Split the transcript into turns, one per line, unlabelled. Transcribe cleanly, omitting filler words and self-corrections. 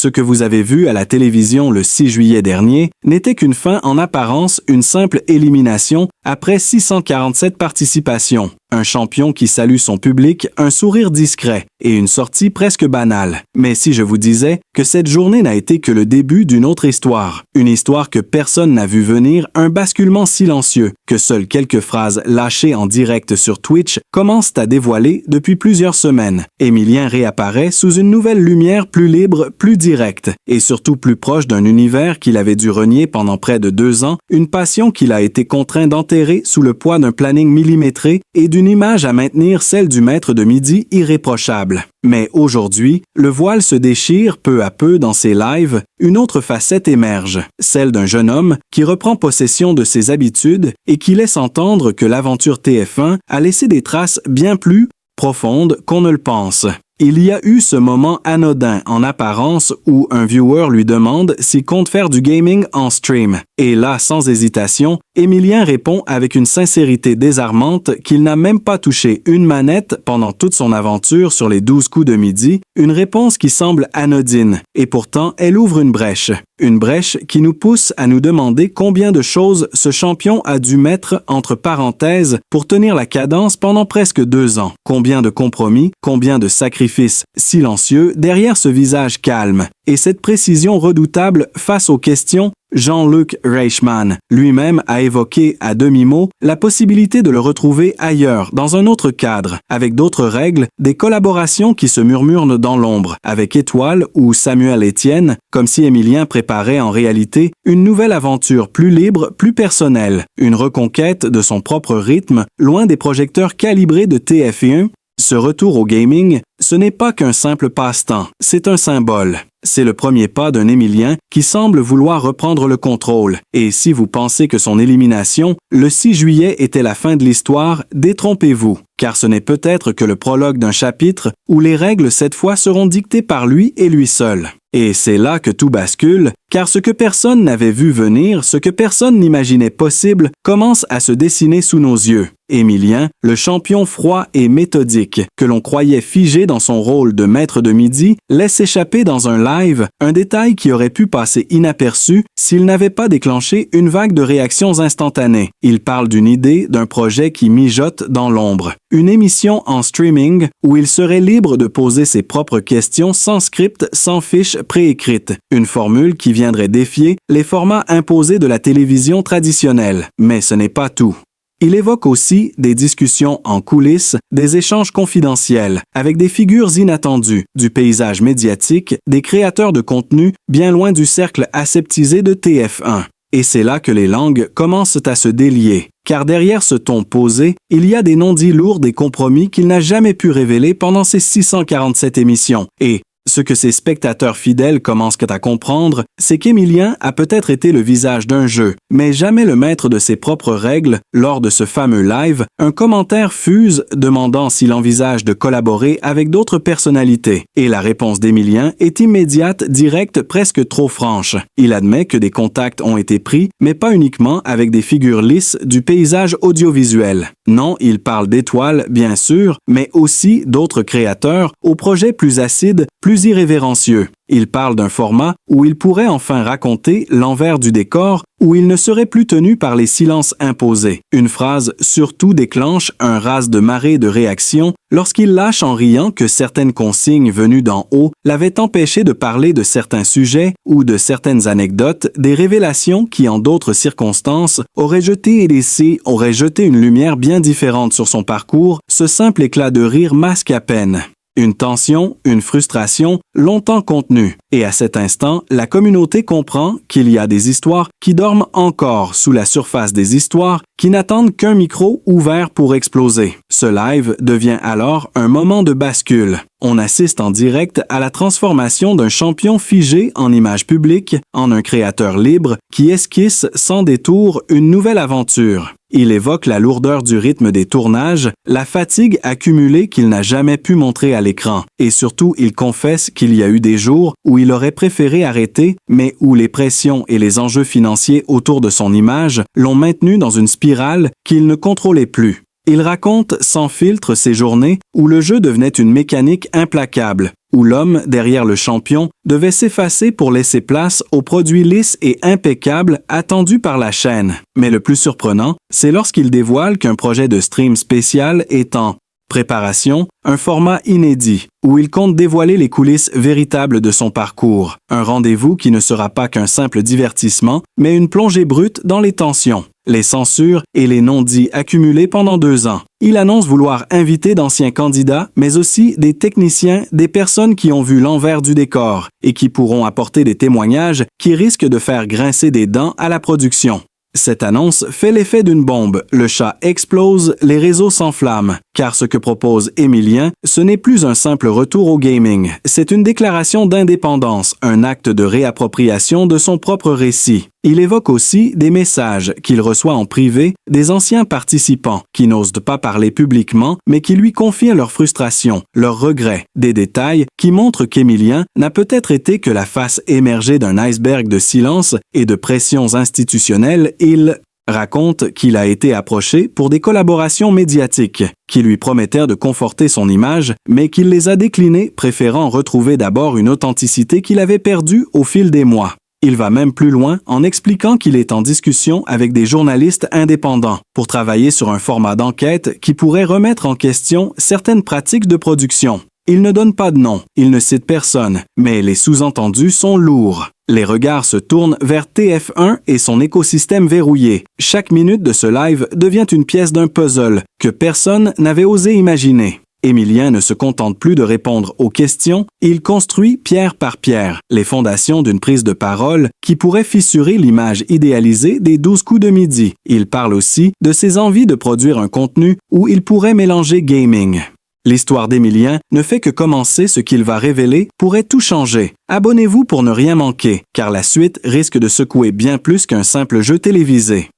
Ce que vous avez vu à la télévision le 6 juillet dernier n'était qu'une fin en apparence, une simple élimination après 647 participations. Un champion qui salue son public, un sourire discret et une sortie presque banale. Mais si je vous disais que cette journée n'a été que le début d'une autre histoire, une histoire que personne n'a vu venir, un basculement silencieux, que seules quelques phrases lâchées en direct sur Twitch commencent à dévoiler depuis plusieurs semaines. Émilien réapparaît sous une nouvelle lumière plus libre, plus directe et surtout plus proche d'un univers qu'il avait dû renier pendant près de 2 ans, une passion qu'il a été contraint d'enterrer sous le poids d'un planning millimétré et d'une image à maintenir, celle du maître de midi irréprochable. Mais aujourd'hui, le voile se déchire peu à peu dans ses lives, une autre facette émerge, celle d'un jeune homme qui reprend possession de ses habitudes et qui laisse entendre que l'aventure TF1 a laissé des traces bien plus profondes qu'on ne le pense. Il y a eu ce moment anodin en apparence où un viewer lui demande s'il compte faire du gaming en stream. Et là, sans hésitation, Émilien répond avec une sincérité désarmante qu'il n'a même pas touché une manette pendant toute son aventure sur les 12 coups de midi, une réponse qui semble anodine. Et pourtant, elle ouvre une brèche. Une brèche qui nous pousse à nous demander combien de choses ce champion a dû mettre entre parenthèses pour tenir la cadence pendant presque 2 ans. Combien de compromis, combien de sacrifices silencieux derrière ce visage calme. Et cette précision redoutable face aux questions, Jean-Luc Reichmann lui-même a évoqué à demi-mot la possibilité de le retrouver ailleurs, dans un autre cadre, avec d'autres règles, des collaborations qui se murmurent dans l'ombre, avec Étoile ou Samuel Etienne, comme si Émilien préparait en réalité une nouvelle aventure plus libre, plus personnelle, une reconquête de son propre rythme, loin des projecteurs calibrés de TF1. Ce retour au gaming, ce n'est pas qu'un simple passe-temps, c'est un symbole. C'est le premier pas d'un Émilien qui semble vouloir reprendre le contrôle. Et si vous pensez que son élimination, le 6 juillet, était la fin de l'histoire, détrompez-vous, car ce n'est peut-être que le prologue d'un chapitre où les règles cette fois seront dictées par lui et lui seul. Et c'est là que tout bascule, car ce que personne n'avait vu venir, ce que personne n'imaginait possible, commence à se dessiner sous nos yeux. Émilien, le champion froid et méthodique, que l'on croyait figé dans son rôle de maître de midi, laisse échapper dans un live un détail qui aurait pu passer inaperçu s'il n'avait pas déclenché une vague de réactions instantanées. Il parle d'une idée, d'un projet qui mijote dans l'ombre. Une émission en streaming où il serait libre de poser ses propres questions sans script, sans fiche préécrite. Une formule qui viendrait défier les formats imposés de la télévision traditionnelle. Mais ce n'est pas tout. Il évoque aussi des discussions en coulisses, des échanges confidentiels, avec des figures inattendues, du paysage médiatique, des créateurs de contenu bien loin du cercle aseptisé de TF1. Et c'est là que les langues commencent à se délier. Car derrière ce ton posé, il y a des non-dits lourds, des compromis qu'il n'a jamais pu révéler pendant ses 647 émissions. Et ce que ses spectateurs fidèles commencent à comprendre, c'est qu'Émilien a peut-être été le visage d'un jeu, mais jamais le maître de ses propres règles. Lors de ce fameux live, un commentaire fuse demandant s'il envisage de collaborer avec d'autres personnalités. Et la réponse d'Émilien est immédiate, directe, presque trop franche. Il admet que des contacts ont été pris, mais pas uniquement avec des figures lisses du paysage audiovisuel. Non, il parle d'Étoile, bien sûr, mais aussi d'autres créateurs aux projets plus acides, plus irrévérencieux. Il parle d'un format où il pourrait enfin raconter l'envers du décor, où il ne serait plus tenu par les silences imposés. Une phrase surtout déclenche un raz de marée de réactions lorsqu'il lâche en riant que certaines consignes venues d'en haut l'avaient empêché de parler de certains sujets ou de certaines anecdotes, des révélations qui, en d'autres circonstances, auraient jeté une lumière bien différente sur son parcours. Ce simple éclat de rire masque à peine une tension, une frustration longtemps contenue. Et à cet instant, la communauté comprend qu'il y a des histoires qui dorment encore sous la surface des histoires qui n'attendent qu'un micro ouvert pour exploser. Ce live devient alors un moment de bascule. On assiste en direct à la transformation d'un champion figé en image publique en un créateur libre qui esquisse sans détour une nouvelle aventure. Il évoque la lourdeur du rythme des tournages, la fatigue accumulée qu'il n'a jamais pu montrer à l'écran. Et surtout, il confesse qu'il y a eu des jours où il aurait préféré arrêter, mais où les pressions et les enjeux financiers autour de son image l'ont maintenu dans une spirale qu'il ne contrôlait plus. Il raconte sans filtre ces journées où le jeu devenait une mécanique implacable, où l'homme derrière le champion devait s'effacer pour laisser place aux produits lisses et impeccables attendus par la chaîne. Mais le plus surprenant, c'est lorsqu'il dévoile qu'un projet de stream spécial est en préparation, un format inédit, où il compte dévoiler les coulisses véritables de son parcours. Un rendez-vous qui ne sera pas qu'un simple divertissement, mais une plongée brute dans les tensions, les censures et les non-dits accumulés pendant 2 ans. Il annonce vouloir inviter d'anciens candidats, mais aussi des techniciens, des personnes qui ont vu l'envers du décor et qui pourront apporter des témoignages qui risquent de faire grincer des dents à la production. Cette annonce fait l'effet d'une bombe. Le chat explose, les réseaux s'enflamment. Car ce que propose Emilien, ce n'est plus un simple retour au gaming. C'est une déclaration d'indépendance, un acte de réappropriation de son propre récit. Il évoque aussi des messages qu'il reçoit en privé des anciens participants qui n'osent pas parler publiquement, mais qui lui confient leurs frustrations, leurs regrets, des détails qui montrent qu'Emilien n'a peut-être été que la face émergée d'un iceberg de silence et de pressions institutionnelles. Il raconte qu'il a été approché pour des collaborations médiatiques qui lui promettèrent de conforter son image, mais qu'il les a déclinées, préférant retrouver d'abord une authenticité qu'il avait perdue au fil des mois. Il va même plus loin en expliquant qu'il est en discussion avec des journalistes indépendants pour travailler sur un format d'enquête qui pourrait remettre en question certaines pratiques de production. Il ne donne pas de nom, il ne cite personne, mais les sous-entendus sont lourds. Les regards se tournent vers TF1 et son écosystème verrouillé. Chaque minute de ce live devient une pièce d'un puzzle que personne n'avait osé imaginer. Emilien ne se contente plus de répondre aux questions, il construit pierre par pierre les fondations d'une prise de parole qui pourrait fissurer l'image idéalisée des 12 coups de midi. Il parle aussi de ses envies de produire un contenu où il pourrait mélanger gaming. L'histoire d'Emilien ne fait que commencer, ce qu'il va révéler pourrait tout changer. Abonnez-vous pour ne rien manquer, car la suite risque de secouer bien plus qu'un simple jeu télévisé.